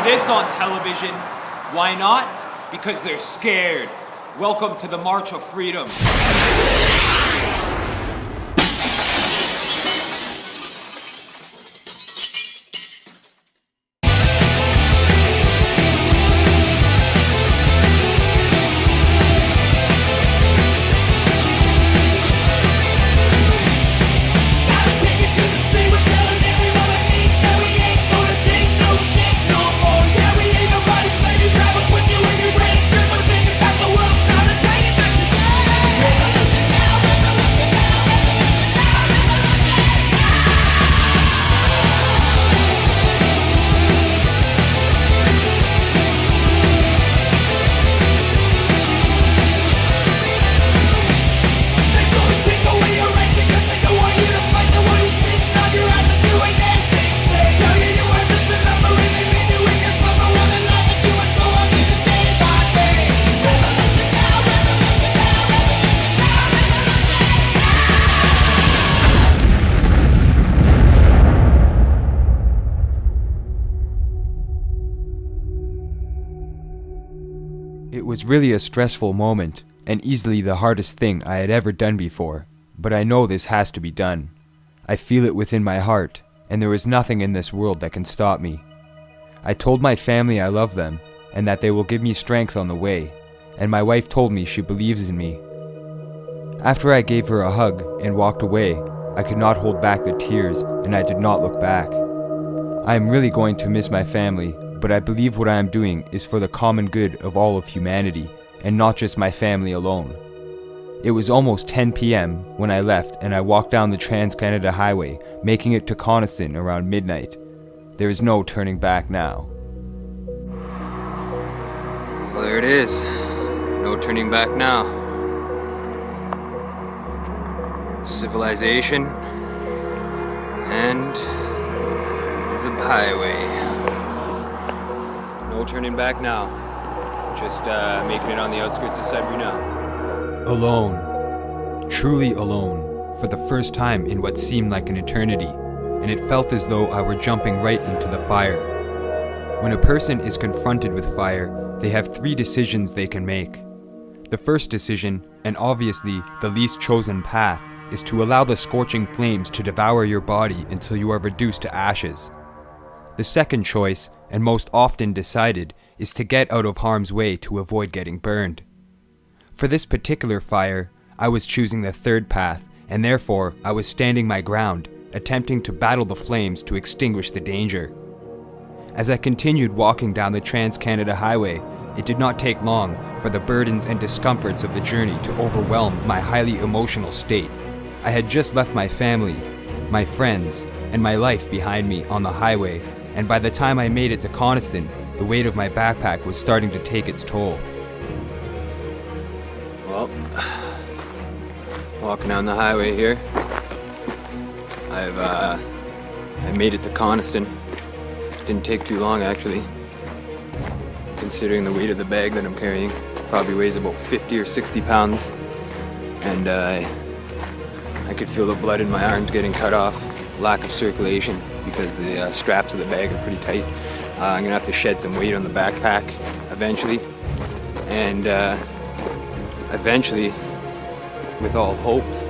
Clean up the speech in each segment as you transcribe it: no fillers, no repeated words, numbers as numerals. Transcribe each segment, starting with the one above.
this on television. Why not? Because they're scared. Welcome to the March of Freedom. It was really a stressful moment, and easily the hardest thing I had ever done before, but I know this has to be done. I feel it within my heart, and there is nothing in this world that can stop me. I told my family I love them, and that they will give me strength on the way, and my wife told me she believes in me. After I gave her a hug and walked away, I could not hold back the tears, and I did not look back. I am really going to miss my family, but I believe what I am doing is for the common good of all of humanity, and not just my family alone. It was almost 10 p.m. when I left, and I walked down the Trans-Canada Highway, making it to Coniston around midnight. There is no turning back now. Well, there it is. No turning back now. Civilization and the highway. No turning back now. Just making it on the outskirts of Sudbury now. Alone. Truly alone. For the first time in what seemed like an eternity. And it felt as though I were jumping right into the fire. When a person is confronted with fire, they have 3 decisions they can make. The first decision, and obviously the least chosen path, is to allow the scorching flames to devour your body until you are reduced to ashes. The second choice, and most often decided, is to get out of harm's way to avoid getting burned. For this particular fire, I was choosing the third path, and therefore I was standing my ground, attempting to battle the flames to extinguish the danger. As I continued walking down the Trans-Canada Highway, it did not take long for the burdens and discomforts of the journey to overwhelm my highly emotional state. I had just left my family, my friends, and my life behind me on the highway, and by the time I made it to Coniston, the weight of my backpack was starting to take its toll. Well, walking down the highway here. I made it to Coniston. Didn't take too long, actually. Considering the weight of the bag that I'm carrying, probably weighs about 50 or 60 pounds. And I could feel the blood in my arms getting cut off. Lack of circulation because the straps of the bag are pretty tight. I'm gonna have to shed some weight on the backpack eventually. And eventually, with all hopes,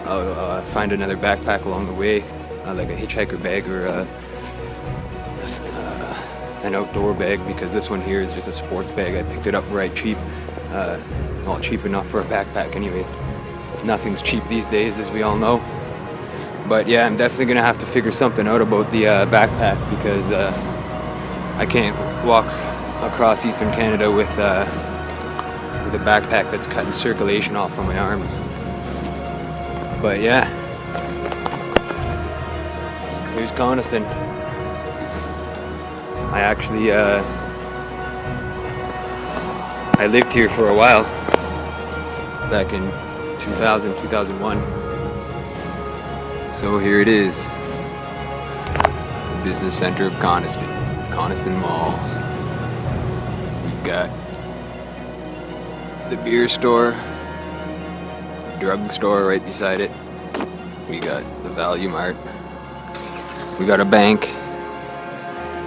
I'll find another backpack along the way, like a hitchhiker bag or an outdoor bag, because this one here is just a sports bag. I picked it up right cheap, not cheap enough for a backpack anyways. Nothing's cheap these days, as we all know. But yeah, I'm definitely gonna have to figure something out about the backpack, because I can't walk across Eastern Canada with a backpack that's cutting circulation off from my arms. But yeah, here's Coniston. I actually I lived here for a while back in 2000, 2001. So here it is, the business center of Coniston, Coniston Mall. We've got the beer store, drug store right beside it. We got the Value Mart. We got a bank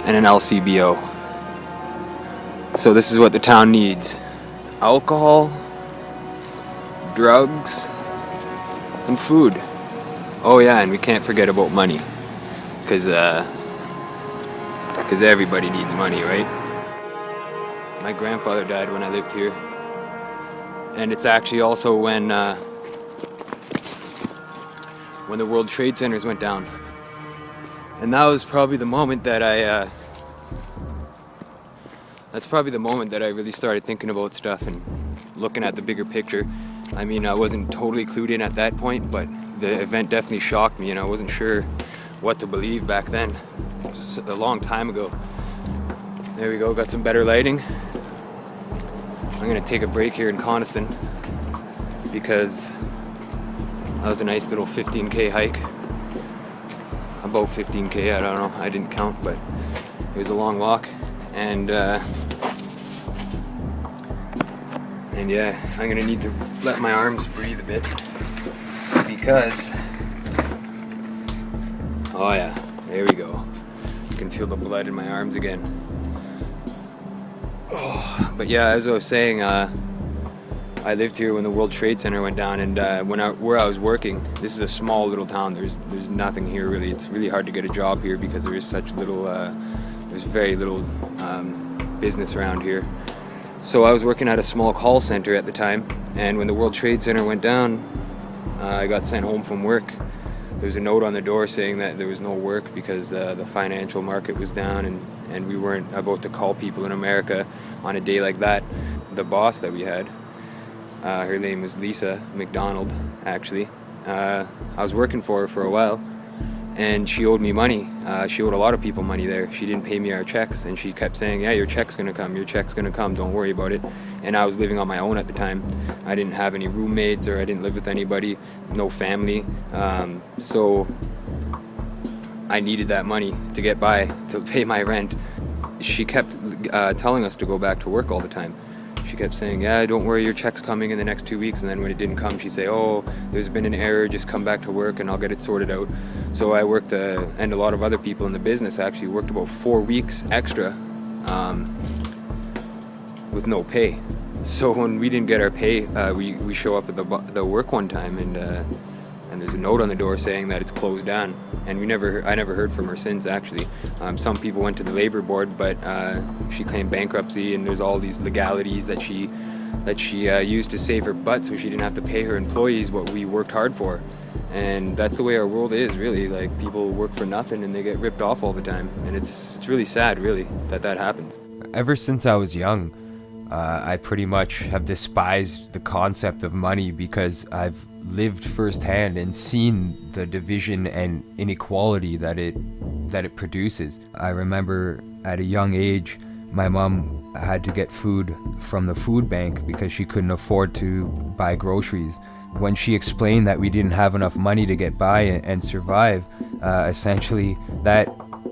and an LCBO. So this is what the town needs: alcohol, drugs, and food. Oh yeah, and we can't forget about money, because everybody needs money, right? My grandfather died when I lived here, and it's actually also when the World Trade Centers went down, and that was probably the moment that I really started thinking about stuff and looking at the bigger picture. I mean, I wasn't totally clued in at that point, but the event definitely shocked me, and I wasn't sure what to believe back then. It was a long time ago. There we go, got some better lighting. I'm gonna take a break here in Coniston because that was a nice little 15k hike. About 15k, I don't know, I didn't count, but it was a long walk. And yeah, I'm gonna need to let my arms breathe a bit because, oh yeah, there we go. You can feel the blood in my arms again. Oh, but yeah, as I was saying, I lived here when the World Trade Center went down, and where I was working, this is a small little town. There's nothing here really. It's really hard to get a job here because there is such little, there's very little business around here. So I was working at a small call center at the time, and when the World Trade Center went down, I got sent home from work. There was a note on the door saying that there was no work because the financial market was down, and we weren't about to call people in America on a day like that. The boss that we had, her name was Lisa McDonald, actually. I was working for her for a while, and she owed me money. She owed a lot of people money there. She didn't pay me our checks, and she kept saying, yeah, your check's gonna come, don't worry about it. And I was living on my own at the time. I didn't have any roommates, or I didn't live with anybody, no family. So I needed that money to get by, to pay my rent. She kept telling us to go back to work all the time. She kept saying, yeah, don't worry, your check's coming in the next 2 weeks. And then when it didn't come, she'd say, oh, there's been an error, just come back to work and I'll get it sorted out. So I worked, and a lot of other people in the business actually worked about 4 weeks extra with no pay. So when we didn't get our pay, we show up at the work one time, and there's a note on the door saying that it's closed down. And I never heard from her since, actually. Some people went to the labor board, but she claimed bankruptcy, and there's all these legalities that she used to save her butt so she didn't have to pay her employees what we worked hard for. And that's the way our world is, really. Like, people work for nothing and they get ripped off all the time. And it's really sad, really, that happens. Ever since I was young, I pretty much have despised the concept of money because I've lived firsthand and seen the division and inequality that it produces. I remember at a young age, my mom had to get food from the food bank because she couldn't afford to buy groceries. When she explained that we didn't have enough money to get by and survive, essentially that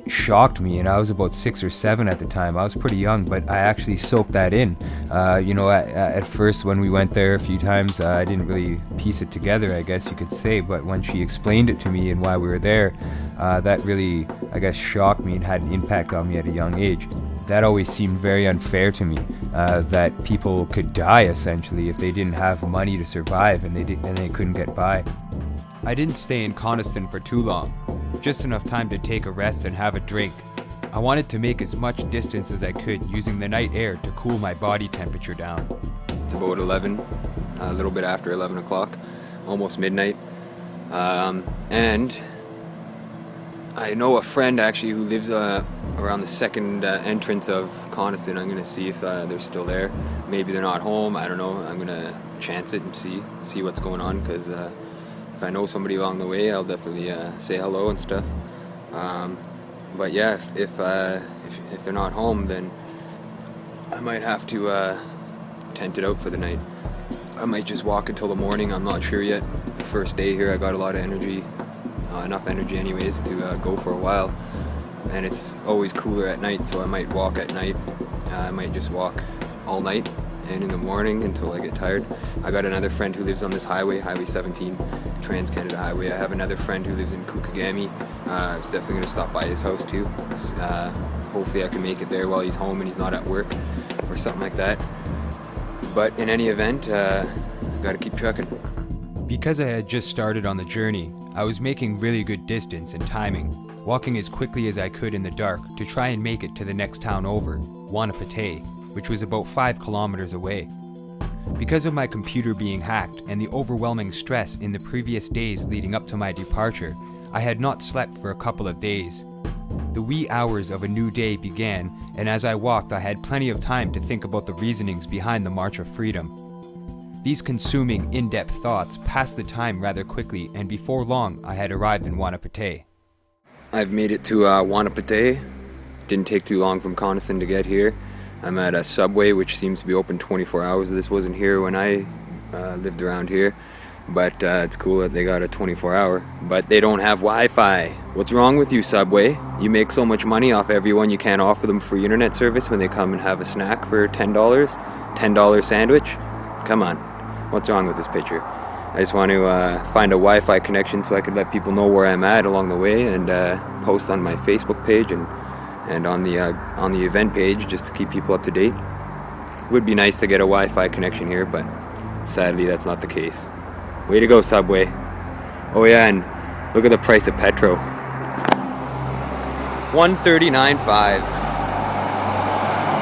shocked me, and I was about 6 or 7 at the time. I was pretty young, but I actually soaked that in. At first when we went there a few times, I didn't really piece it together, I guess you could say, but when she explained it to me and why we were there, that really, I guess, shocked me and had an impact on me at a young age. That always seemed very unfair to me, that people could die essentially if they didn't have money to survive and they couldn't get by. I didn't stay in Coniston for too long, just enough time to take a rest and have a drink. I wanted to make as much distance as I could using the night air to cool my body temperature down. It's about 11, a little bit after 11 o'clock, almost midnight. And I know a friend actually who lives around the second entrance of Coniston. I'm going to see if they're still there. Maybe they're not home, I don't know. I'm going to chance it and see what's going on, because if I know somebody along the way, I'll definitely say hello and stuff. But yeah, if they're not home, then I might have to tent it out for the night. I might just walk until the morning. I'm not sure yet. The first day here, I got a lot of energy, enough energy anyways to go for a while. And it's always cooler at night, so I might walk at night. I might just walk all night and in the morning until I get tired. I got another friend who lives on this highway, Highway 17, Trans-Canada Highway. I have another friend who lives in Kookagami. I was definitely going to stop by his house too. Hopefully I can make it there while he's home and he's not at work or or something like that. But in any event, gotta keep trucking. Because I had just started on the journey, I was making really good distance and timing, walking as quickly as I could in the dark to try and make it to the next town over, Wanapate, which was about 5 kilometers away. Because of my computer being hacked and the overwhelming stress in the previous days leading up to my departure, I had not slept for a couple of days. The wee hours of a new day began, and as I walked I had plenty of time to think about the reasonings behind the March of Freedom. These consuming, in-depth thoughts passed the time rather quickly, and before long I had arrived in Wanapate. I've made it to Wanapate. Didn't take too long from Coniston to get here. I'm at a Subway, which seems to be open 24 hours. This wasn't here when I lived around here, but it's cool that they got a 24-hour. But they don't have Wi-Fi. What's wrong with you, Subway? You make so much money off everyone, you can't offer them free internet service when they come and have a snack for $10? $10 sandwich? Come on. What's wrong with this picture? I just want to find a Wi-Fi connection so I could let people know where I'm at along the way, and post on my Facebook page and on the event page just to keep people up to date. It would be nice to get a Wi-Fi connection here, but sadly that's not the case. Way to go, Subway. Oh yeah, and look at the price of petrol. $1.39.5.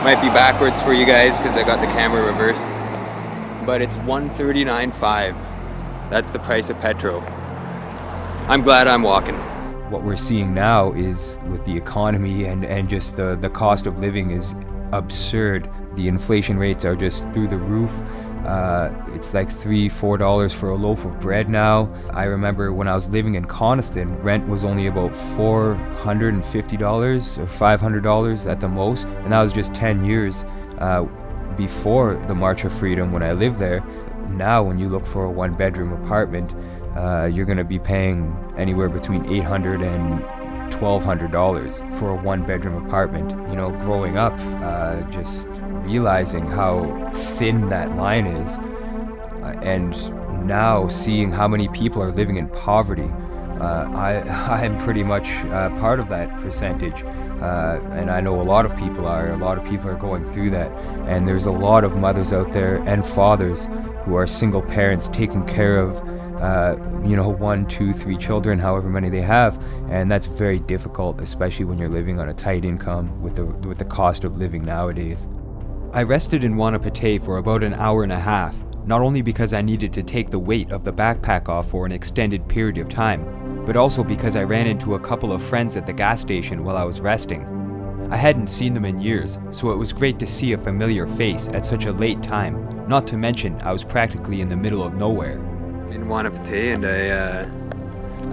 Might be backwards for you guys because I got the camera reversed, but it's $1.39.5. That's the price of petrol. I'm glad I'm walking. What we're seeing now is, with the economy and just the cost of living is absurd. The inflation rates are just through the roof. It's like $3-4 for a loaf of bread now. I remember when I was living in Coniston, rent was only about $450 or $500 at the most, and that was just 10 years before the March of Freedom when I lived there. Now when you look for a one-bedroom apartment, you're going to be paying anywhere between $800 and $1,200 for a one-bedroom apartment. You know, growing up, just realizing how thin that line is, and now seeing how many people are living in poverty, I'm pretty much part of that percentage, and I know a lot of people are going through that, and there's a lot of mothers out there and fathers who are single parents taking care of 1, 2, 3 children, however many they have, and that's very difficult, especially when you're living on a tight income with the cost of living nowadays. I rested in Wanapate for about an hour and a half, not only because I needed to take the weight of the backpack off for an extended period of time, but also because I ran into a couple of friends at the gas station while I was resting. I hadn't seen them in years, so it was great to see a familiar face at such a late time, not to mention I was practically in the middle of nowhere. In Wanapate, and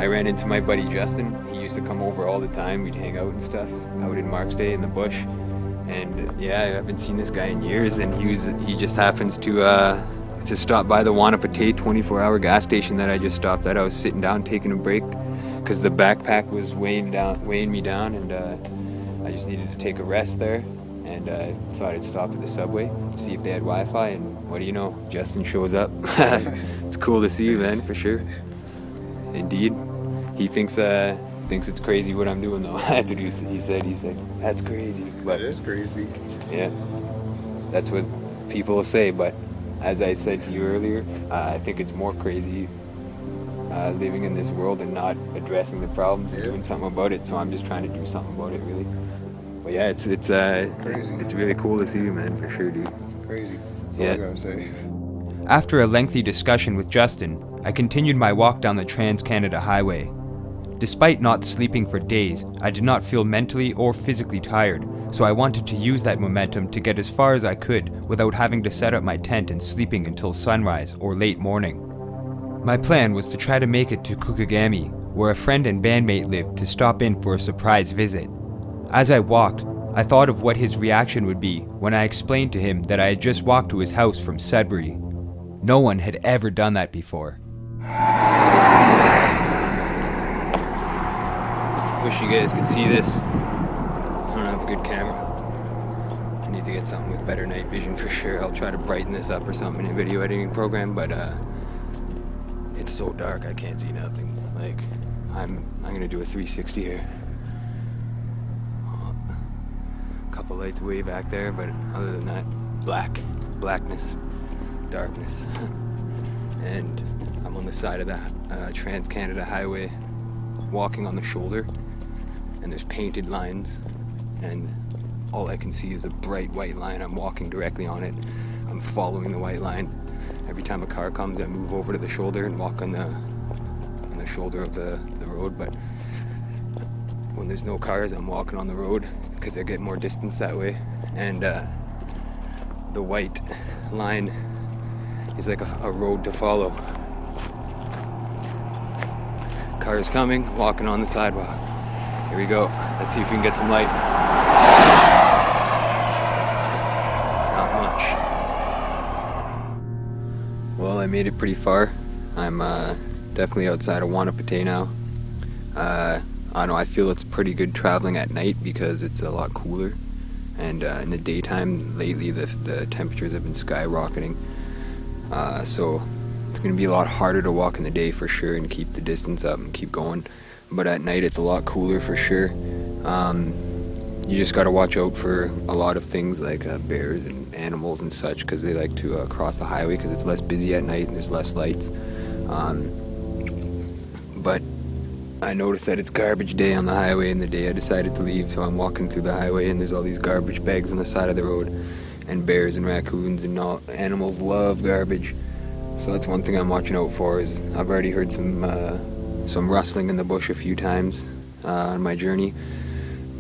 I ran into my buddy Justin. He used to come over all the time. We'd hang out and stuff out in Mark's Day in the bush. And yeah, I haven't seen this guy in years, and he just happens to stop by the Wanapate 24-hour gas station that I just stopped at. I was sitting down taking a break because the backpack was weighing me down, and I just needed to take a rest there. And I thought I'd stop at the Subway, see if they had Wi-Fi, and what do you know, Justin shows up. It's cool to see you, man, for sure. Indeed. He thinks it's crazy what I'm doing, though. That's what he said. He said, that's crazy. But that is crazy. Yeah, that's what people will say, but as I said to you earlier, I think it's more crazy living in this world and not addressing the problems and doing something about it, so I'm just trying to do something about it, really. But yeah, it's crazy. It's really cool to see you, man, for sure, dude. Crazy. That's Yeah. all I gotta say. After a lengthy discussion with Justin, I continued my walk down the Trans-Canada Highway. Despite not sleeping for days, I did not feel mentally or physically tired, so I wanted to use that momentum to get as far as I could without having to set up my tent and sleeping until sunrise or late morning. My plan was to try to make it to Kookagami, where a friend and bandmate lived, to stop in for a surprise visit. As I walked, I thought of what his reaction would be when I explained to him that I had just walked to his house from Sudbury. No one had ever done that before. Wish you guys could see this. I don't have a good camera. I need to get something with better night vision for sure. I'll try to brighten this up or something in a video editing program, but it's so dark I can't see nothing. Like, I'm gonna do a 360 here. A couple lights way back there, but other than that, blackness, darkness. And I'm on the side of the Trans-Canada Highway, walking on the shoulder, and there's painted lines, and all I can see is a bright white line. I'm walking directly on it. I'm following the white line. Every time a car comes, I move over to the shoulder and walk on the shoulder of the road. But when there's no cars, I'm walking on the road because I get more distance that way. And the white line is like a road to follow. Cars coming, walking on the sidewalk. Here we go. Let's see if we can get some light. Not much. Well, I made it pretty far. I'm definitely outside of Wanapate now. I don't know, I feel it's pretty good traveling at night because it's a lot cooler. And in the daytime, lately, the temperatures have been skyrocketing. So it's going to be a lot harder to walk in the day for sure and keep the distance up and keep going. But at night, it's a lot cooler for sure. You just got to watch out for a lot of things like bears and animals and such, because they like to cross the highway because it's less busy at night and there's less lights. But I noticed that it's garbage day on the highway, and the day I decided to leave, so I'm walking through the highway and there's all these garbage bags on the side of the road, and bears and raccoons and all animals love garbage. So that's one thing I'm watching out for. Is I've already heard some rustling in the bush a few times on my journey,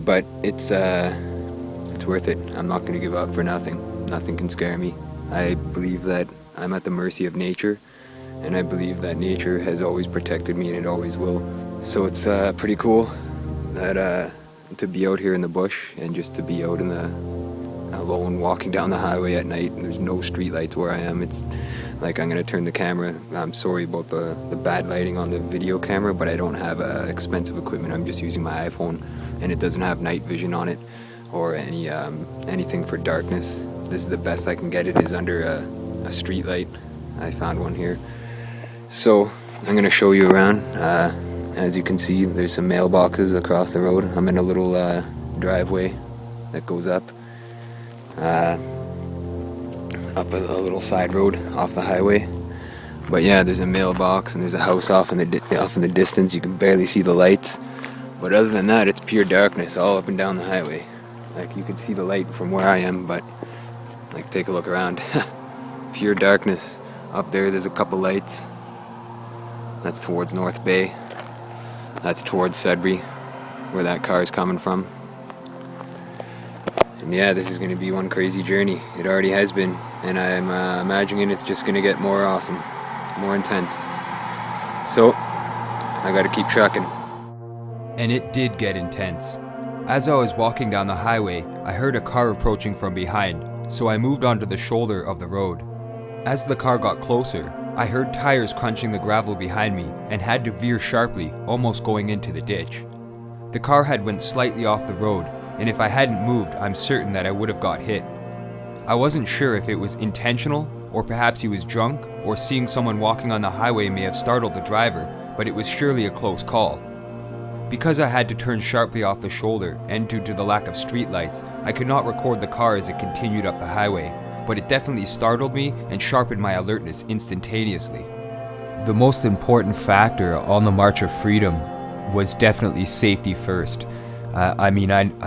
but it's worth it. I'm not going to give up for nothing. Nothing can scare me. I believe that I'm at the mercy of nature, and I believe that nature has always protected me and it always will. So it's pretty cool that to be out here in the bush and just to be out in the alone walking down the highway at night, and there's no street lights where I am. It's like I'm gonna turn the camera. I'm sorry about the bad lighting on the video camera, but I don't have expensive equipment. I'm just using my iPhone, and it doesn't have night vision on it or anything for darkness. This is the best I can get. It is under a street light. I found one here, so I'm gonna show you around. As you can see, there's some mailboxes across the road. I'm in a little driveway that goes up a little side road off the highway. But yeah, there's a mailbox and there's a house off in the distance. You can barely see the lights, but other than that, it's pure darkness all up and down the highway. Like, you can see the light from where I am, but like, take a look around. Pure darkness. Up there's a couple lights. That's towards North Bay. That's towards Sudbury, where that car is coming from. And yeah, this is going to be one crazy journey. It already has been, and I'm imagining it's just going to get more awesome, more intense. So, I got to keep trucking. And it did get intense. As I was walking down the highway, I heard a car approaching from behind, so I moved onto the shoulder of the road. As the car got closer, I heard tires crunching the gravel behind me and had to veer sharply, almost going into the ditch. The car had went slightly off the road, and if I hadn't moved, I'm certain that I would have got hit. I wasn't sure if it was intentional, or perhaps he was drunk, or seeing someone walking on the highway may have startled the driver, but it was surely a close call. Because I had to turn sharply off the shoulder, and due to the lack of streetlights, I could not record the car as it continued up the highway, but it definitely startled me and sharpened my alertness instantaneously. The most important factor on the March of Freedom was definitely safety first. I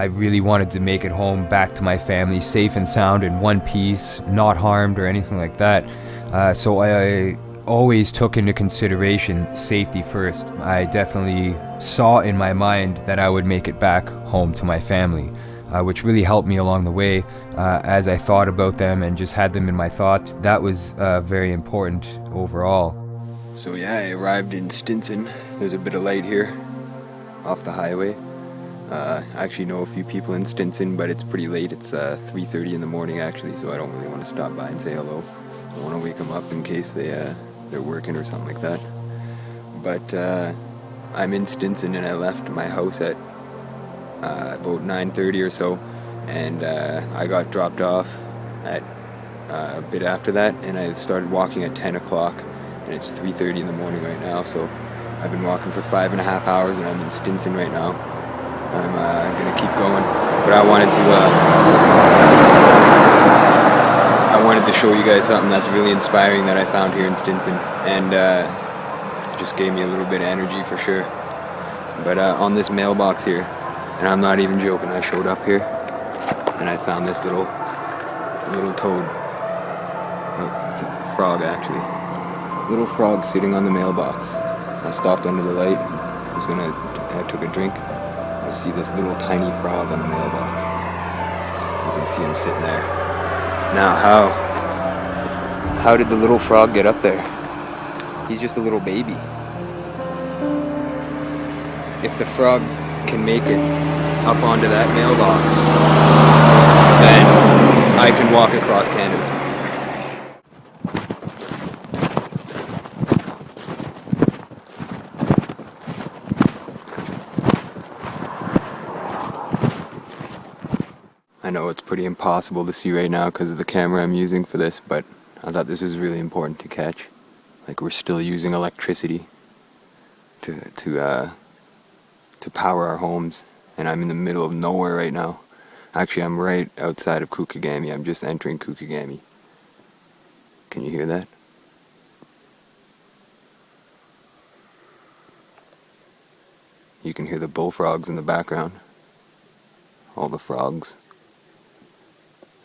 really wanted to make it home back to my family safe and sound in one piece, not harmed or anything like that. So I always took into consideration safety first. I definitely saw in my mind that I would make it back home to my family, which really helped me along the way as I thought about them and just had them in my thoughts. That was very important overall. So yeah, I arrived in Stinson. There's a bit of light here off the highway. I actually know a few people in Stinson, but it's pretty late. It's 3:30 in the morning actually, so I don't really want to stop by and say hello. I want to wake them up in case they're working or something like that. But I'm in Stinson, and I left my house at about 9:30 or so, and I got dropped off at a bit after that, and I started walking at 10 o'clock, and it's 3:30 in the morning right now, so I've been walking for 5.5 hours, and I'm in Stinson right now. I'm gonna keep going, but I wanted to wanted to show you guys something that's really inspiring that I found here in Stinson, and it just gave me a little bit of energy for sure. But on this mailbox here, and I'm not even joking, I showed up here and I found this little toad. Oh, it's a frog actually. Little frog sitting on the mailbox. I stopped under the light. I took a drink. I see this little tiny frog on the mailbox. You can see him sitting there. Now how did the little frog get up there? He's just a little baby. If the frog can make it up onto that mailbox, then I can walk across Canada. I know it's pretty impossible to see right now because of the camera I'm using for this, but I thought this was really important to catch. Like, we're still using electricity to power our homes, and I'm in the middle of nowhere right now. Actually, I'm right outside of Kookagami. I'm just entering Kookagami. Can you hear that? You can hear the bullfrogs in the background. All the frogs.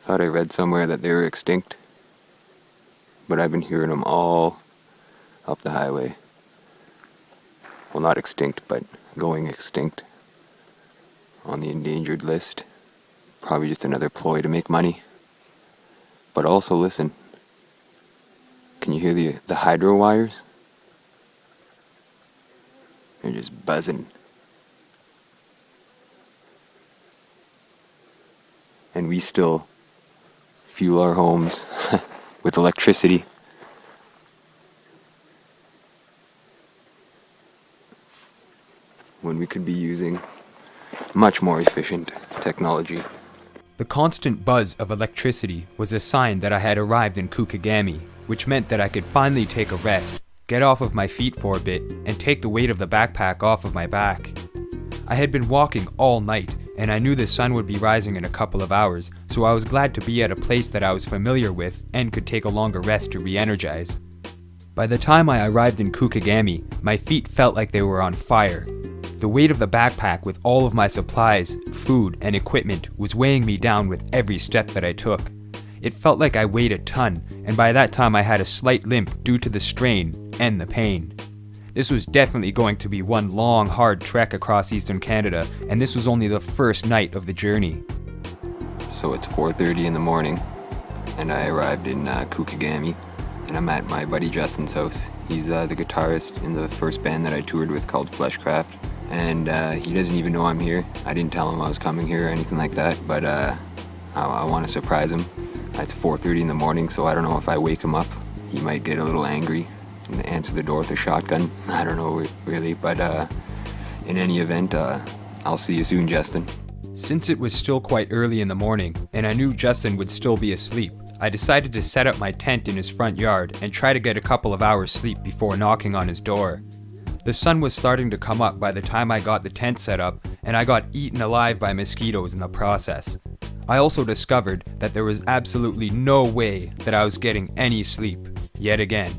Thought I read somewhere that they were extinct, but I've been hearing them all up the highway. Well, not extinct, but going extinct. On the endangered list. Probably just another ploy to make money. But also, listen. Can you hear the hydro wires? They're just buzzing. And we still fuel our homes with electricity. When we could be using much more efficient technology. The constant buzz of electricity was a sign that I had arrived in Kookagami, which meant that I could finally take a rest, get off of my feet for a bit, and take the weight of the backpack off of my back. I had been walking all night, and I knew the sun would be rising in a couple of hours, so I was glad to be at a place that I was familiar with and could take a longer rest to re-energize. By the time I arrived in Kookagami, my feet felt like they were on fire. The weight of the backpack with all of my supplies, food, and equipment was weighing me down with every step that I took. It felt like I weighed a ton, and by that time I had a slight limp due to the strain and the pain. This was definitely going to be one long, hard trek across Eastern Canada, and this was only the first night of the journey. So it's 4:30 in the morning, and I arrived in Kookagami, and I'm at my buddy Justin's house. He's the guitarist in the first band that I toured with called Fleshcraft, and he doesn't even know I'm here. I didn't tell him I was coming here or anything like that, but I want to surprise him. It's 4:30 in the morning, so I don't know if I wake him up. He might get a little angry and answer the door with a shotgun. I don't know really, but in any event, I'll see you soon, Justin. Since it was still quite early in the morning, and I knew Justin would still be asleep, I decided to set up my tent in his front yard and try to get a couple of hours sleep before knocking on his door. The sun was starting to come up by the time I got the tent set up, and I got eaten alive by mosquitoes in the process. I also discovered that there was absolutely no way that I was getting any sleep, yet again.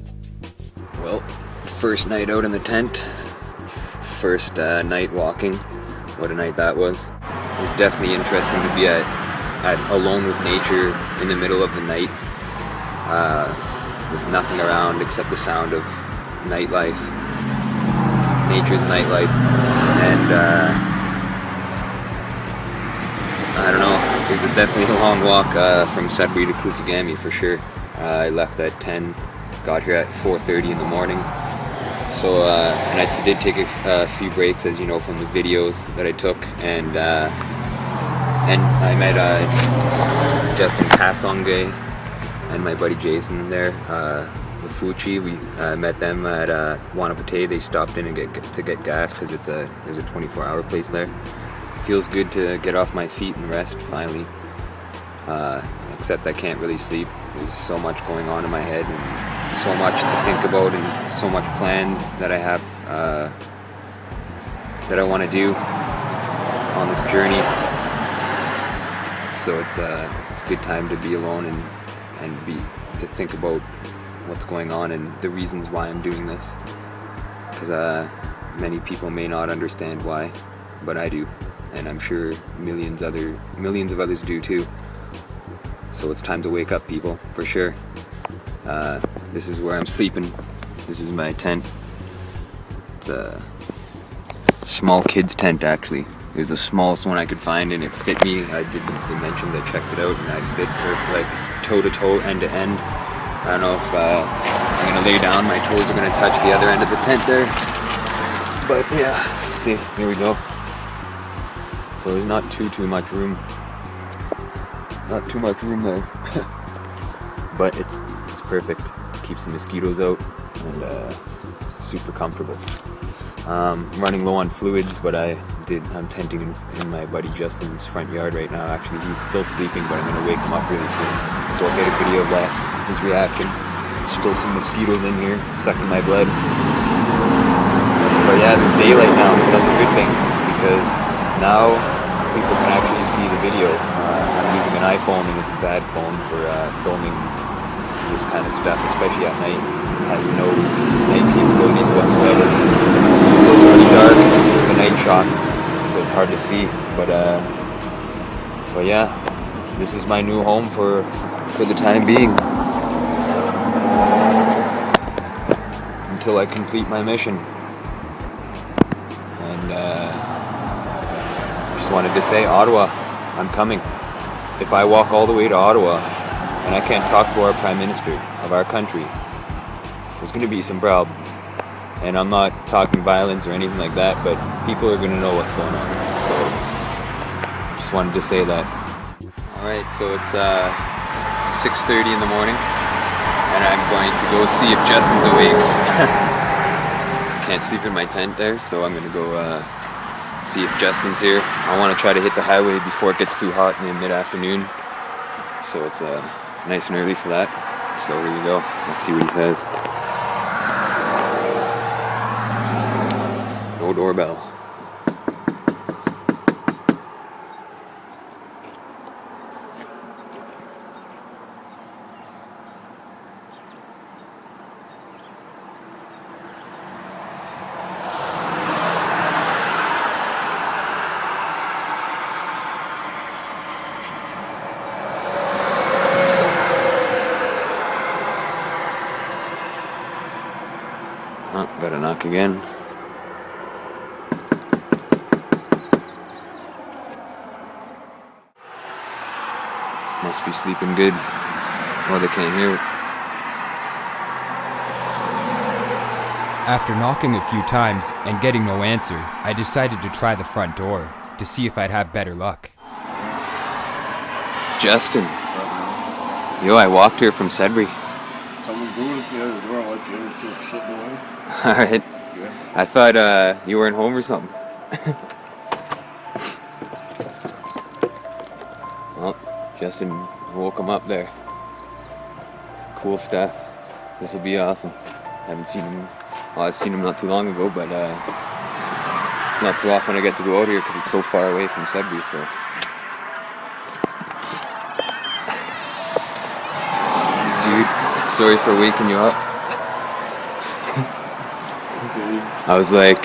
Well, first night out in the tent, first night walking, what a night that was. It was definitely interesting to be alone with nature in the middle of the night, with nothing around except the sound of nightlife, nature's nightlife, and I don't know, it was definitely a long walk from Sudbury to Kookagami for sure. I left at 10, got here at 4:30 in the morning. So, and I did take a few breaks, as you know, from the videos that I took, and I met Justin Kasonge and my buddy Jason there, the Fuchi. We met them at Wanapate. They stopped in and get gas because there's a 24-hour place there. Feels good to get off my feet and rest finally. Except I can't really sleep. There's so much going on in my head and so much to think about and so much plans that I have that I want to do on this journey. So it's a good time to be alone and to think about what's going on and the reasons why I'm doing this. Because many people may not understand why, but I do, and I'm sure millions of others do too. So it's time to wake up, people, for sure. This is where I'm sleeping. This is my tent. It's a small kid's tent, actually. It was the smallest one I could find, and it fit me. I did the dimensions, I checked it out, and I fit perfect, like toe to toe, end to end. I don't know if I'm gonna lay down, my toes are gonna touch the other end of the tent there. But yeah, see, here we go. So there's not too much room. Not too much room there. But it's perfect. Keeps the mosquitoes out, and super comfortable. Running low on fluids, but I'm tenting in my buddy Justin's front yard right now. Actually, he's still sleeping, but I'm gonna wake him up really soon. So I'll get a video of his reaction. Still some mosquitoes in here, sucking my blood. But yeah, there's daylight now, so that's a good thing, because now people can actually see the video. I'm using an iPhone, and it's a bad phone for filming this kind of stuff, especially at night. It has no night capabilities whatsoever. So it's already dark, the night shots, so it's hard to see. But yeah, this is my new home for the time being. Until I complete my mission. And just wanted to say, Ottawa, I'm coming. If I walk all the way to Ottawa and I can't talk to our Prime Minister of our country, there's going to be some problems. And I'm not talking violence or anything like that, but people are going to know what's going on. So, just wanted to say that. Alright, so it's 6:30 in the morning, and I'm going to go see if Justin's awake. Can't sleep in my tent there, so I'm going to go see if Justin's here. I want to try to hit the highway before it gets too hot in the mid-afternoon. So it's nice and early for that. So here we go. Let's see what he says. No doorbell. Oh, gotta knock again. Must be sleeping good, or they can't hear it. After knocking a few times and getting no answer, I decided to try the front door to see if I'd have better luck. Justin. Yo, I walked here from Sudbury. Come and go if you have the door, I'll let you in, still shitting away. Alright. Yeah. I thought you weren't home or something. Well, Justin woke him up there. Cool stuff. This will be awesome. Haven't seen him. Well, I've seen him not too long ago, but it's not too often I get to go out here because it's so far away from Sudbury. So. Dude, sorry for waking you up. I was like,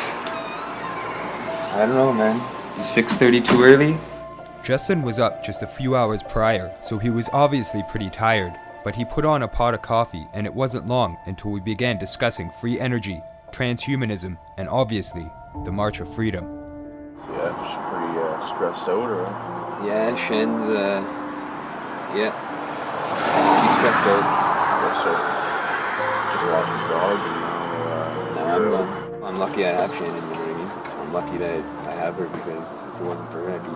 I don't know, man. Is 6:30 too early? Justin was up just a few hours prior, so he was obviously pretty tired, but he put on a pot of coffee, and it wasn't long until we began discussing free energy, transhumanism, and obviously, the March of Freedom. Yeah, just pretty stressed out, or? Yeah, Shen's, yeah. She's stressed out. Yes, sir. Just watching the dog, No, I'm lucky I have Shannon, you know what I mean? I'm lucky that I have her, because if it wasn't for her, I'd be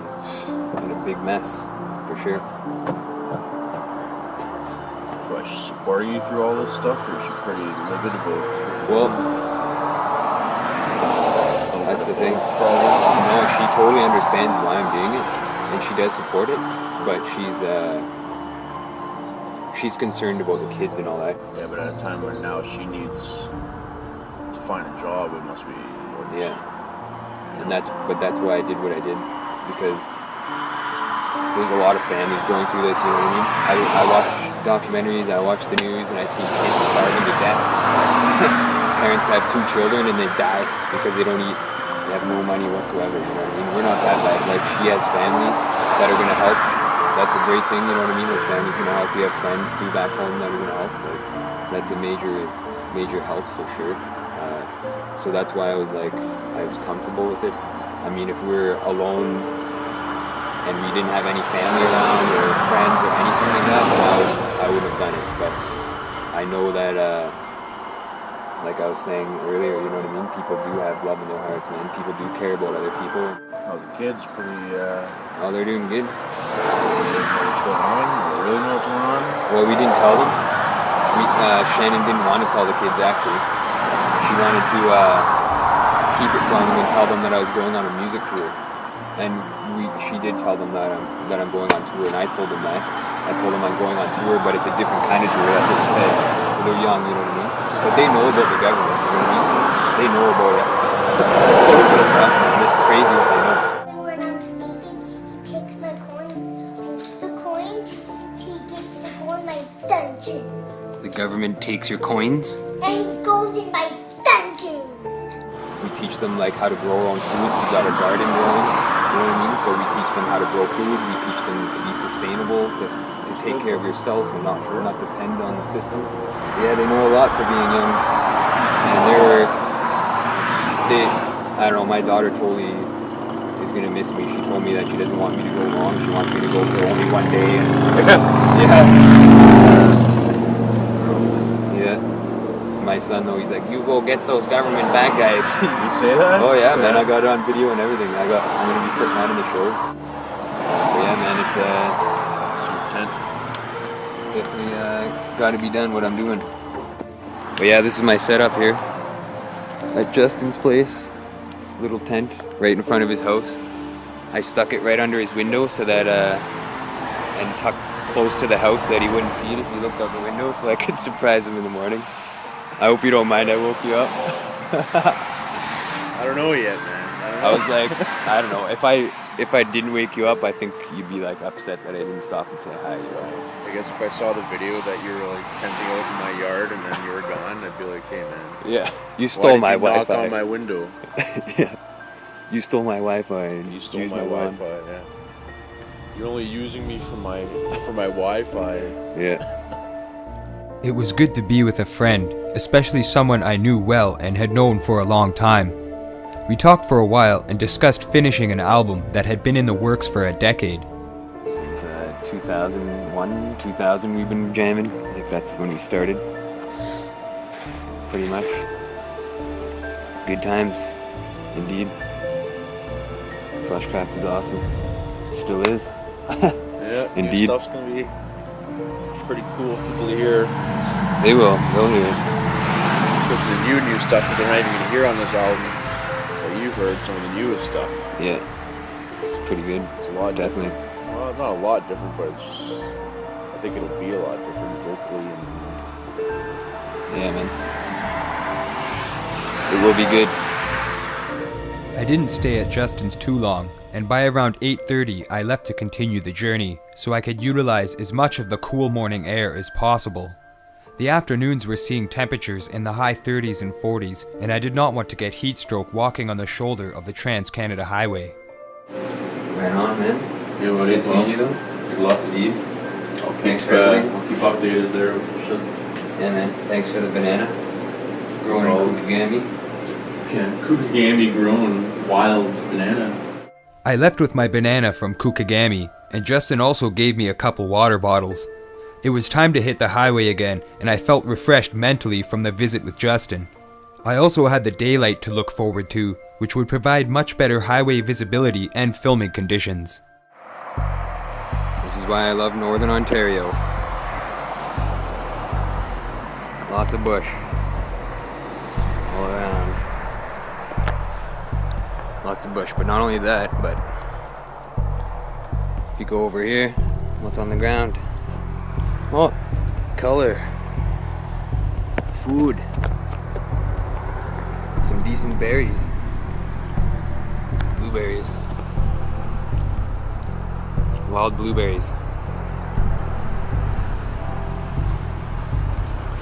in a big mess, for sure. Was she supporting you through all this stuff, or is she pretty livid about it? Well, that's the thing. No, she totally understands why I'm doing it, and she does support it, but she's concerned about the kids and all that. Yeah, but at a time when now she needs to find a job, it must be... Yeah. And that's why I did what I did, because there's a lot of families going through this, you know what I mean? I watch documentaries, I watch the news, and I see kids starving to death. Parents have 2 children and they die because they don't eat. They have no money whatsoever, you know what I mean? We're not that bad. Like, she has family that are gonna help. That's a great thing, you know what I mean? Her family's gonna help. We have friends too back home that are gonna help. Like, that's a major help for sure. So that's why I was comfortable with it. I mean, if we're alone and we didn't have any family around or friends or anything like that, then I wouldn't have done it. But I know that, like I was saying earlier, you know what I mean? People do have love in their hearts, man. People do care about other people. Oh, the kids pretty, Oh, they're doing good. they know what's going on, they really know what's going on. Well, we didn't tell them. Shannon didn't want to tell the kids, actually. She wanted to keep it from them and tell them that I was going on a music tour. And she did tell them that I'm going on tour, and I told them that. I told them I'm going on tour, but it's a different kind of tour, that's what they said. So they're young, you know what I mean? But they know about the government, you know what I mean? They know about it. It's sorts of stuff, man. It's crazy what they know. When I'm sleeping, he takes my coins. The coins, he gets to go in my dungeon. The government takes your coins. And he goes in my dungeon. We teach them like how to grow our own food. We've got a garden growing, you know what I mean? So we teach them how to grow food. We teach them to be sustainable, to take care of yourself and not depend on the system. Yeah, they know a lot for being young. And I don't know, my daughter totally is gonna miss me. She told me that she doesn't want me to go long. She wants me to go for only 1 day. And yeah. My son though, he's like, you go get those government bad guys. You say that? Oh yeah, man, I got it on video and everything. I'm gonna be putting that in the show. But yeah, man, it's definitely got to be done what I'm doing. But yeah, this is my setup here at Justin's place. Little tent right in front of his house. I stuck it right under his window so that and tucked close to the house so that he wouldn't see it if he looked out the window, so I could surprise him in the morning. I hope you don't mind I woke you up. I don't know yet, man. I was like, I don't know. If I didn't wake you up, I think you'd be like upset that I didn't stop and say hi. You know? I guess if I saw the video that you were like camping out in my yard and then you were gone, I'd be like, hey man. Yeah. You stole my Wi-Fi. Wi-Fi. Knock on my window. Yeah. You stole my Wi-Fi and You stole used my lawn. Wi-Fi. Yeah. You're only using me for my Wi-Fi. Yeah. It was good to be with a friend, especially someone I knew well and had known for a long time. We talked for a while and discussed finishing an album that had been in the works for a decade. Since 2001, 2000 we've been jamming. Like that's when we started. Pretty much. Good times, indeed. Fleshcraft was awesome. Still is. Yeah. Indeed. New stuff's gonna be pretty cool for people to hear. They will. They'll hear it. Especially the new stuff that they're not even gonna hear on this album. But you've heard some of the newest stuff. Yeah. It's pretty good. It's a lot Definitely. different. Well, not a lot different, but it's just, I think it'll be a lot different vocally and Yeah, man. It will be good. I didn't stay at Justin's too long, and by around 8:30 I left to continue the journey, so I could utilize as much of the cool morning air as possible. The afternoons were seeing temperatures in the high 30s and 40s, and I did not want to get heat stroke walking on the shoulder of the Trans-Canada Highway. Right on, man. yeah, well, Good seeing you though. Good luck to you. Thanks for everything. I'll keep updated there. Yeah, man. Thanks for the banana. Growing in Kookagami. Yeah, Kookagami grown wild banana. I left with my banana from Kookagami, and Justin also gave me a couple water bottles. It was time to hit the highway again, and I felt refreshed mentally from the visit with Justin. I also had the daylight to look forward to, which would provide much better highway visibility and filming conditions. This is why I love Northern Ontario. Lots of bush. All around. Lots of bush, but not only that, but if you go over here, what's on the ground? Oh, color. Food. Some decent berries. Blueberries. Wild blueberries.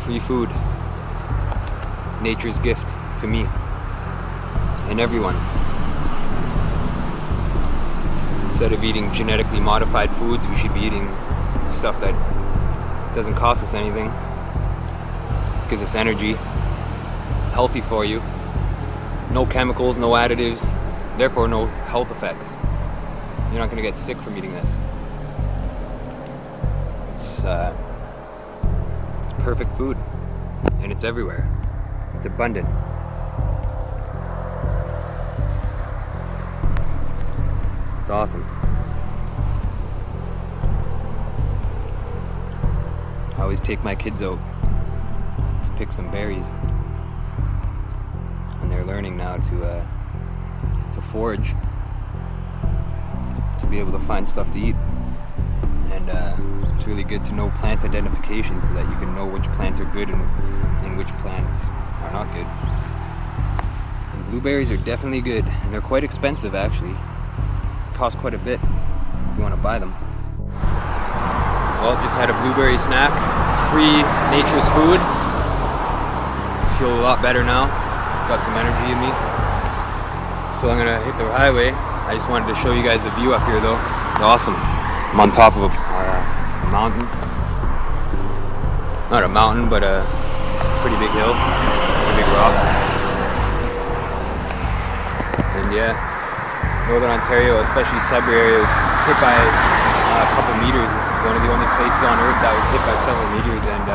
free food. Nature's gift to me and everyone. Instead of eating genetically modified foods, we should be eating stuff that doesn't cost us anything, gives us energy, healthy for you, no chemicals, no additives, therefore no health effects. You're not going to get sick from eating this. It's perfect food, and it's everywhere. It's abundant. It's awesome. I always take my kids out to pick some berries, and they're learning now to forage, to be able to find stuff to eat. And it's really good to know plant identification so that you can know which plants are good and which plants are not good. And blueberries are definitely good, and they're quite expensive actually. Cost quite a bit if you want to buy them. Well, just had a blueberry snack, free nature's food. Feel a lot better now. Got some energy in me. So I'm gonna hit the highway. I just wanted to show you guys the view up here though. It's awesome. I'm on top of a mountain. Not a mountain, but a pretty big hill, a big rock. And yeah, Northern Ontario, especially Sudbury area, was hit by a couple meters. It's one of the only places on Earth that was hit by several meters, and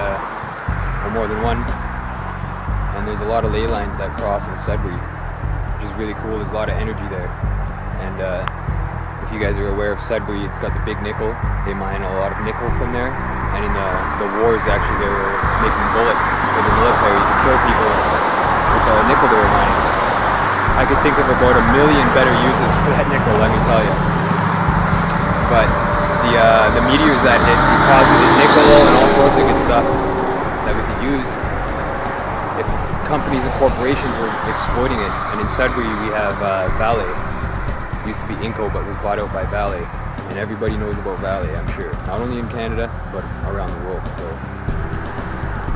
or more than one. And there's a lot of ley lines that cross in Sudbury, which is really cool. There's a lot of energy there. And if you guys are aware of Sudbury, it's got the big nickel. They mine a lot of nickel from there. And in the wars, actually, they were making bullets for the military to kill people with the nickel they were mining. I could think of about 1 million better uses for that nickel, let me tell you. But the meteors that hit deposited nickel and all sorts of good stuff that we could use if companies and corporations were exploiting it. And in Sudbury, we have Vale. It used to be Inco, but was bought out by Vale. And everybody knows about Vale, I'm sure. Not only in Canada, but around the world. So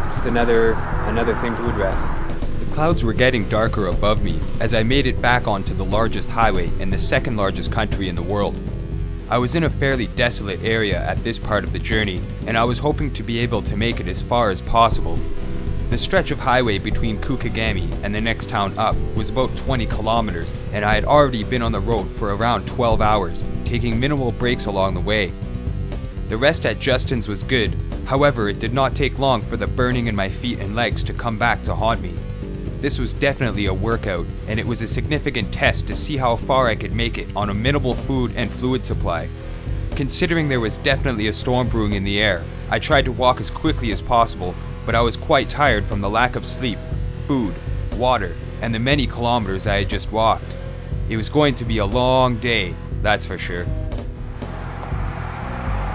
just another thing to address. The clouds were getting darker above me as I made it back onto the largest highway in the second largest country in the world. I was in a fairly desolate area at this part of the journey, and I was hoping to be able to make it as far as possible. The stretch of highway between Kookagami and the next town up was about 20 kilometers, and I had already been on the road for around 12 hours, taking minimal breaks along the way. The rest at Justin's was good, however it did not take long for the burning in my feet and legs to come back to haunt me. This was definitely a workout, and it was a significant test to see how far I could make it on a minimal food and fluid supply. Considering there was definitely a storm brewing in the air, I tried to walk as quickly as possible, but I was quite tired from the lack of sleep, food, water, and the many kilometers I had just walked. It was going to be a long day, that's for sure.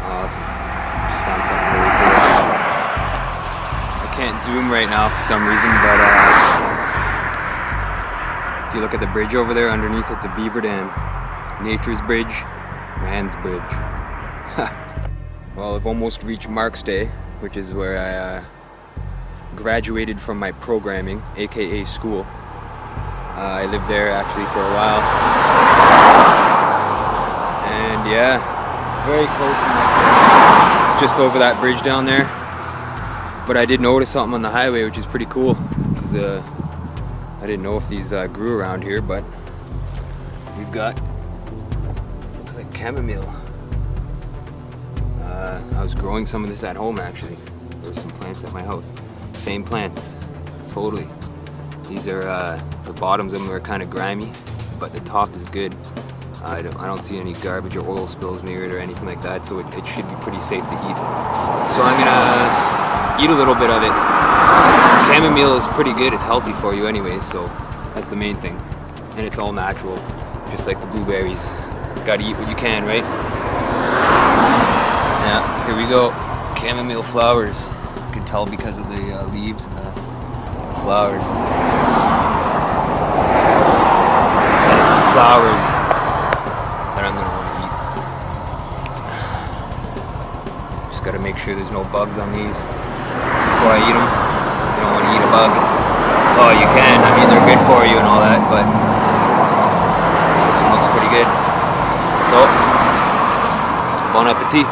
Awesome. Just found something really cool. I can't zoom right now for some reason, but if you look at the bridge over there, underneath it's a beaver dam. Nature's bridge, man's bridge. Well, I've almost reached Mark's Day, which is where I graduated from my programming, aka school. I lived there actually for a while. And yeah, very close to my place. It's just over that bridge down there. But I did notice something on the highway, which is pretty cool. Because I didn't know if these grew around here, but we've got, looks like chamomile. I was growing some of this at home actually. There were some plants at my house. Same plants, totally. These are, the bottoms of them are kind of grimy, but the top is good. I don't see any garbage or oil spills near it or anything like that, so it should be pretty safe to eat. So I'm gonna eat a little bit of it. Chamomile is pretty good, it's healthy for you anyway, so that's the main thing. And it's all natural, just like the blueberries. Gotta eat what you can, right? Yeah, here we go. Chamomile flowers. You can tell because of the leaves and the flowers. And it's the flowers that I'm gonna want to eat. Just gotta make sure there's no bugs on these before I eat them. you don't want to eat a bug. Oh, you can. I mean, they're good for you and all that, but this one looks pretty good. So, bon appetit.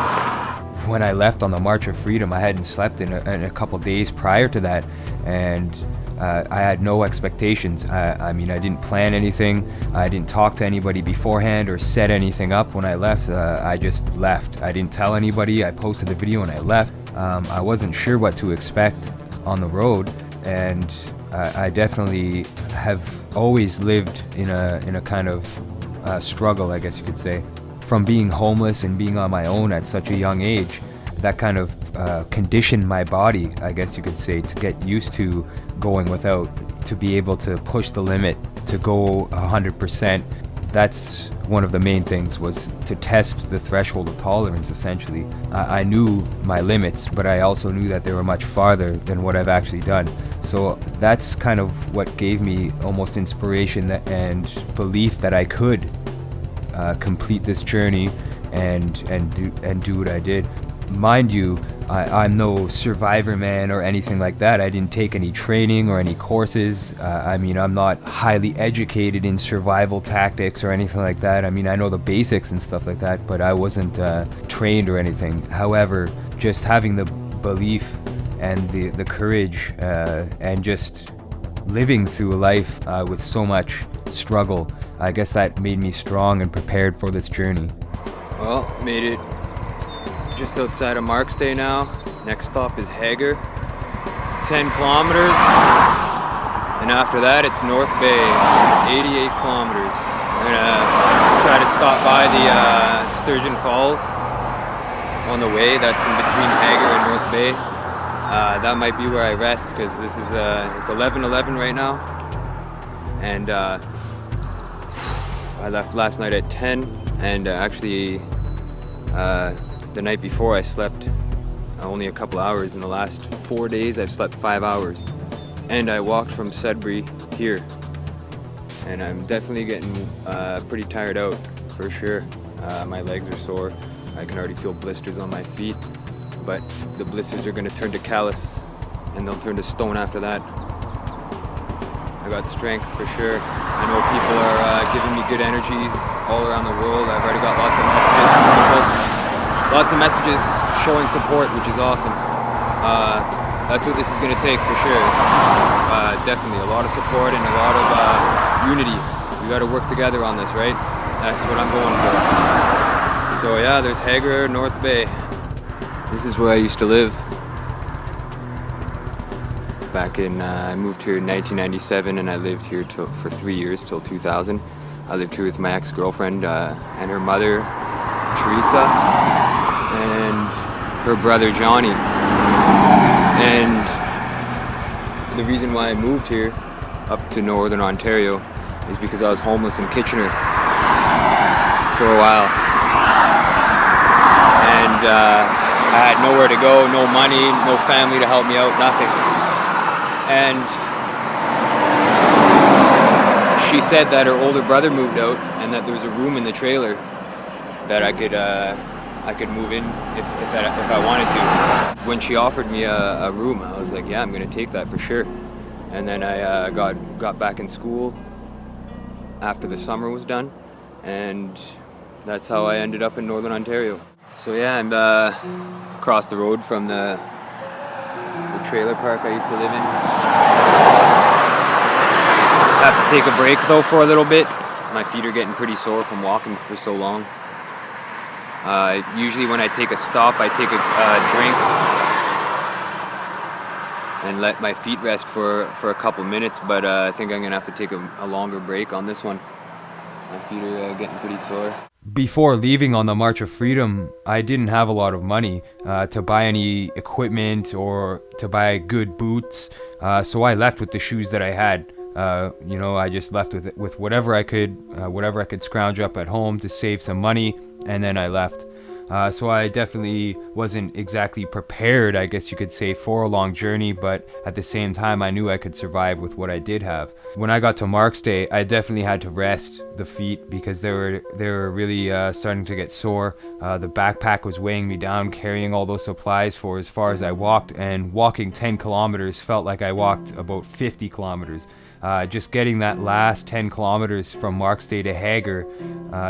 When I left on the March of Freedom, I hadn't slept in a couple days prior to that, and I had no expectations. I mean, I didn't plan anything. I didn't talk to anybody beforehand or set anything up when I left. I just left. I didn't tell anybody. I posted the video and I left. I wasn't sure what to expect on the road, and I definitely have always lived in a kind of struggle, I guess you could say. From being homeless and being on my own at such a young age, that kind of conditioned my body, I guess you could say, to get used to going without, to be able to push the limit, to go 100%. That's one of the main things, was to test the threshold of tolerance, essentially. I knew my limits, but I also knew that they were much farther than what I've actually done. So that's kind of what gave me almost inspiration and belief that I could complete this journey and do what I did. Mind you, I'm no survivor man or anything like that. I didn't take any training or any courses. I mean, I'm not highly educated in survival tactics or anything like that. I mean, I know the basics and stuff like that, but I wasn't trained or anything. However, just having the belief and the courage and just living through life with so much struggle, I guess that made me strong and prepared for this journey. Well, made it just outside of Mark's Day now. Next stop is Hagar, 10 kilometers. And after that, it's North Bay, 88 kilometers. We're gonna try to stop by the Sturgeon Falls on the way. That's in between Hagar and North Bay. That might be where I rest, because this is it's 11:11 right now. And I left last night at 10, and actually the night before I slept only a couple hours. In the last 4 days I've slept 5 hours, and I walked from Sudbury here, and I'm definitely getting pretty tired out for sure. My legs are sore. I can already feel blisters on my feet, but the blisters are going to turn to callus, and they'll turn to stone after that. I got strength for sure. I know people are giving me good energies all around the world. I've already got lots of messages from people. Lots of messages showing support, which is awesome. That's what this is going to take for sure. It's, definitely a lot of support and a lot of unity. We got to work together on this, right? That's what I'm going for. So yeah, there's Hagar, North Bay. This is where I used to live. Back in, I moved here in 1997, and I lived here for 3 years, till 2000. I lived here with my ex-girlfriend and her mother, Teresa, and her brother, Johnny. And the reason why I moved here up to Northern Ontario is because I was homeless in Kitchener for a while. And I had nowhere to go, no money, no family to help me out, nothing. And she said that her older brother moved out, and that there was a room in the trailer that I could move in if I wanted to. When she offered me a room, I was like, yeah, I'm gonna take that for sure. And then I got back in school after the summer was done, and that's how I ended up in Northern Ontario. So yeah, I'm across the road from the trailer park I used to live in. Have to take a break though for a little bit. My feet are getting pretty sore from walking for so long. Usually when I take a stop, I take a drink and let my feet rest for a couple minutes, but I think I'm gonna have to take a longer break on this one. My feet are getting pretty sore. Before leaving on the March of Freedom, I didn't have a lot of money to buy any equipment or to buy good boots, so I left with the shoes that I had. I just left with whatever I could scrounge up at home to save some money, and then I left. So I definitely wasn't exactly prepared, I guess you could say, for a long journey, but at the same time I knew I could survive with what I did have. When I got to Mark's Day, I definitely had to rest the feet because they were really starting to get sore. The backpack was weighing me down, carrying all those supplies for as far as I walked, and walking 10 kilometers felt like I walked about 50 kilometers. Just getting that last 10 kilometers from Mark's Day to Hagar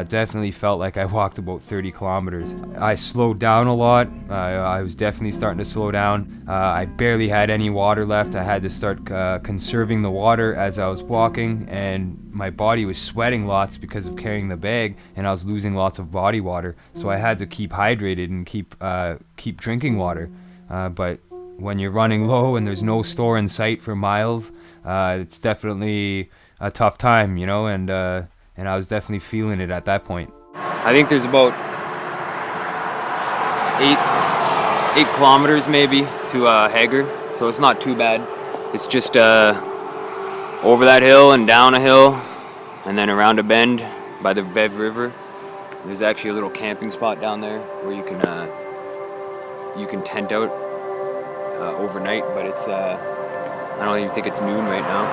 definitely felt like I walked about 30 kilometers. I slowed down a lot. I was definitely starting to slow down. I barely had any water left. I had to start conserving the water as I was walking, and my body was sweating lots because of carrying the bag, and I was losing lots of body water. So I had to keep hydrated and keep drinking water. But when you're running low and there's no store in sight for miles, it's definitely a tough time, you know, and I was definitely feeling it at that point. I think there's about 8 kilometers maybe to Hagar, so it's not too bad. It's just over that hill and down a hill and then around a bend by the Vev River. There's actually a little camping spot down there where you can tent out overnight, but it's I don't even think it's noon right now,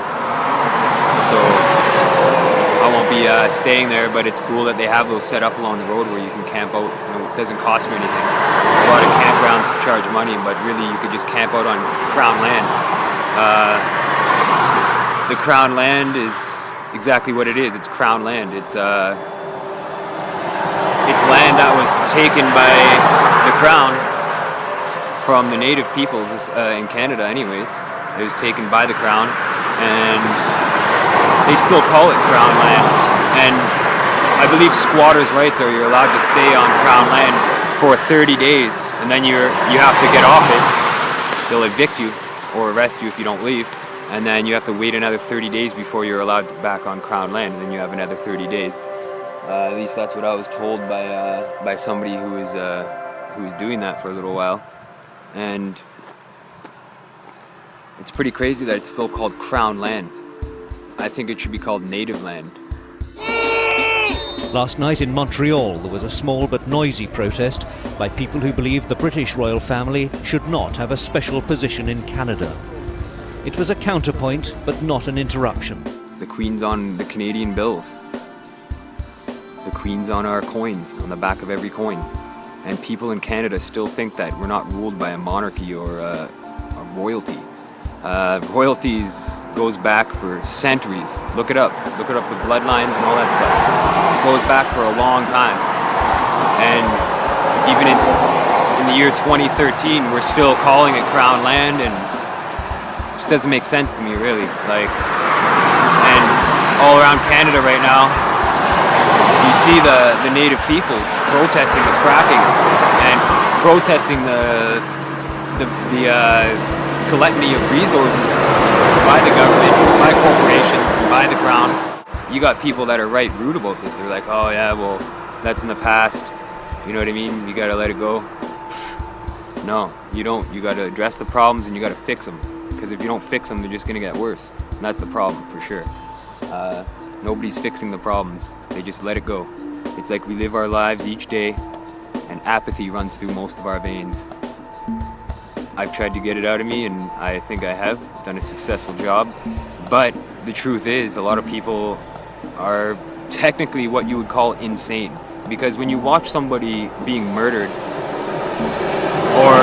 so I won't be staying there, but it's cool that they have those set up along the road where you can camp out. You know, it doesn't cost you anything. A lot of campgrounds charge money, but really you could just camp out on Crown land. The Crown land is exactly what it is. It's Crown land. It's land that was taken by the Crown from the native peoples in Canada anyways. It was taken by the Crown, and they still call it Crown land. And I believe squatters' rights are you're allowed to stay on Crown land for 30 days, and then you have to get off it. They'll evict you or arrest you if you don't leave, and then you have to wait another 30 days before you're allowed back on Crown land, and then you have another 30 days. At least that's what I was told by somebody who was doing that for a little while. And it's pretty crazy that it's still called Crown land. I think it should be called native land. Last night in Montreal, there was a small but noisy protest by people who believe the British royal family should not have a special position in Canada. It was a counterpoint, but not an interruption. The Queen's on the Canadian bills. The Queen's on our coins, on the back of every coin. And people in Canada still think that we're not ruled by a monarchy or a royalty. Royalties goes back for centuries. Look it up. Look it up with bloodlines and all that stuff. It goes back for a long time. And even in the year 2013, we're still calling it Crown land, and it just doesn't make sense to me, really. And all around Canada right now, you see the native peoples protesting the fracking and protesting the gluttony of resources by the government, by corporations, and by the Crown. You got people that are right rude about this. They're like, oh yeah, well, that's in the past. You know what I mean? You gotta let it go. No, you don't. You gotta address the problems and you gotta fix them. Because if you don't fix them, they're just gonna get worse. And that's the problem, for sure. Nobody's fixing the problems. They just let it go. It's like we live our lives each day, and apathy runs through most of our veins. I've tried to get it out of me, and I think I have done a successful job. But the truth is, a lot of people are technically what you would call insane. Because when you watch somebody being murdered, or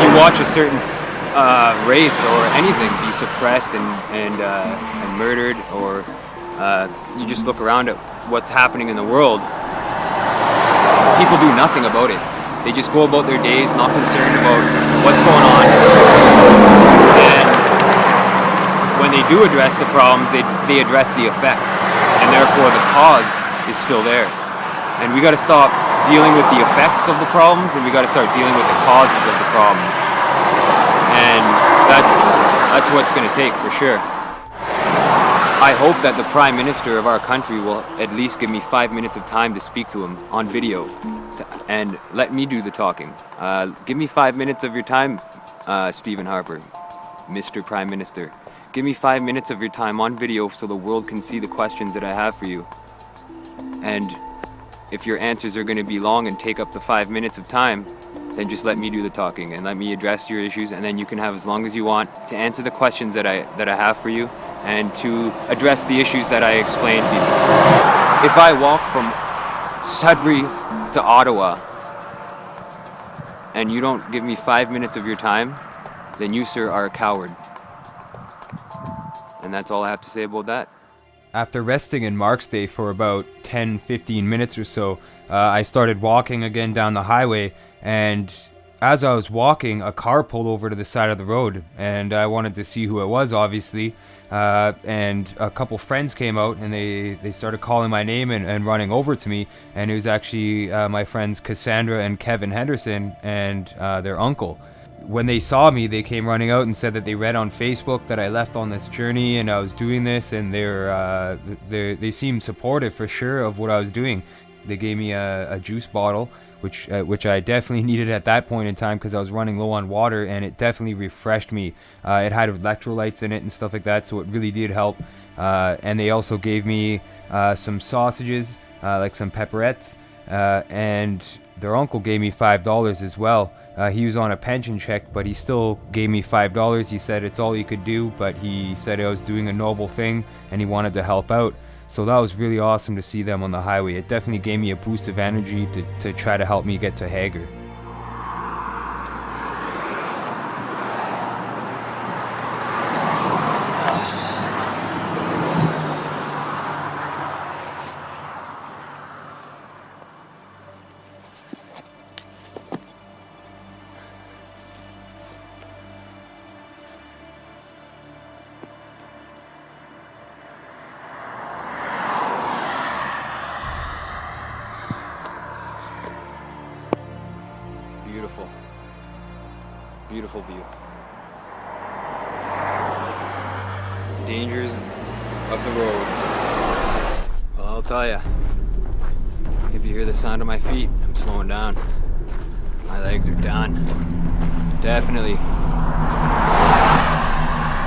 you watch a certain race or anything be suppressed and murdered, or you just look around at what's happening in the world, people do nothing about it. They just go about their days not concerned about what's going on. And when they do address the problems, they address the effects. And therefore the cause is still there. And we gotta stop dealing with the effects of the problems, and we gotta start dealing with the causes of the problems. And that's what's gonna take, for sure. I hope that the Prime Minister of our country will at least give me 5 minutes of time to speak to him on video and let me do the talking. Give me 5 minutes of your time, Stephen Harper, Mr. Prime Minister. Give me 5 minutes of your time on video so the world can see the questions that I have for you. And if your answers are going to be long and take up the 5 minutes of time, then just let me do the talking and let me address your issues, and then you can have as long as you want to answer the questions that I have for you and to address the issues that I explained to you. If I walk from Sudbury to Ottawa and you don't give me 5 minutes of your time, then you, sir, are a coward. And that's all I have to say about that. After resting in Mark's Day for about 10-15 minutes or so, I started walking again down the highway, and as I was walking, a car pulled over to the side of the road, and I wanted to see who it was, obviously, and a couple friends came out, and they started calling my name and running over to me, and it was actually my friends Cassandra and Kevin Henderson and their uncle. When they saw me, they came running out and said that they read on Facebook that I left on this journey and I was doing this, and they seemed supportive for sure of what I was doing. They gave me a juice bottle, which I definitely needed at that point in time because I was running low on water, and it definitely refreshed me. It had electrolytes in it and stuff like that, so it really did help. And they also gave me some sausages, like some pepperettes, and their uncle gave me $5 as well. He was on a pension check, but he still gave me $5. He said it's all he could do, but he said I was doing a noble thing and he wanted to help out. So that was really awesome to see them on the highway. It definitely gave me a boost of energy to try to help me get to Hagar. Beautiful. Beautiful view. Dangers of the road. Well, I'll tell ya. If you hear the sound of my feet, I'm slowing down. My legs are done. Definitely.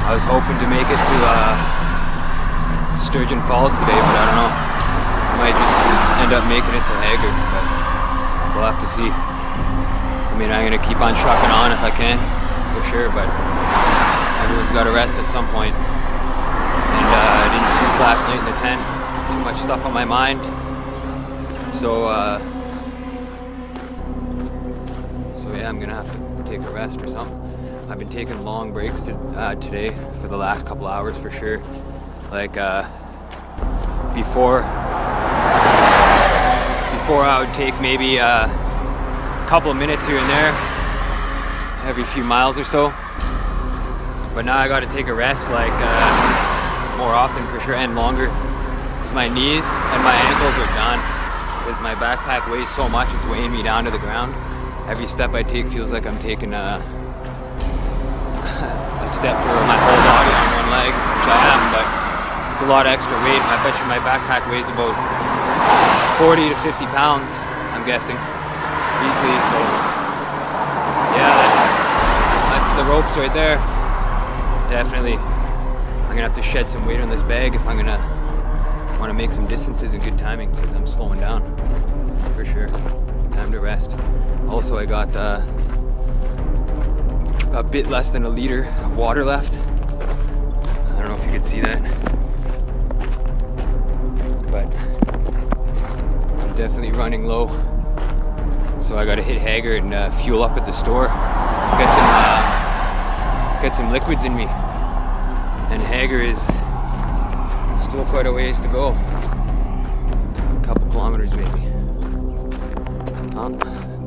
I was hoping to make it to Sturgeon Falls today, but I don't know. I might just end up making it to Hagar, but we'll have to see. I mean, I'm going to keep on trucking on if I can, for sure, but everyone's got to rest at some point. And I didn't sleep last night in the tent. Too much stuff on my mind. So yeah, I'm going to have to take a rest or something. I've been taking long breaks today for the last couple hours for sure. Like before I would take maybe a couple of minutes here and there every few miles or so, but now I got to take a rest like more often for sure and longer because my knees and my ankles are done because my backpack weighs so much. It's weighing me down to the ground. Every step I take feels like I'm taking a step for my whole body on one leg, which I am, but it's a lot of extra weight. I bet you my backpack weighs about 40 to 50 pounds, I'm guessing, easily. So yeah, that's the ropes right there. Definitely I'm gonna have to shed some weight on this bag if I'm gonna want to make some distances in good timing, because I'm slowing down for sure. Time to rest. Also, I got a bit less than a liter of water left. I don't know if you can see that, but I'm definitely running low. So I got to hit Hagar and fuel up at the store. Get some liquids in me. And Hagar is still quite a ways to go. A couple kilometers maybe. I'll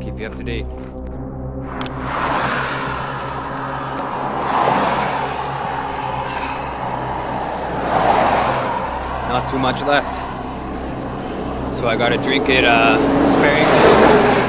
keep you up to date. Not too much left. So I gotta drink it sparingly.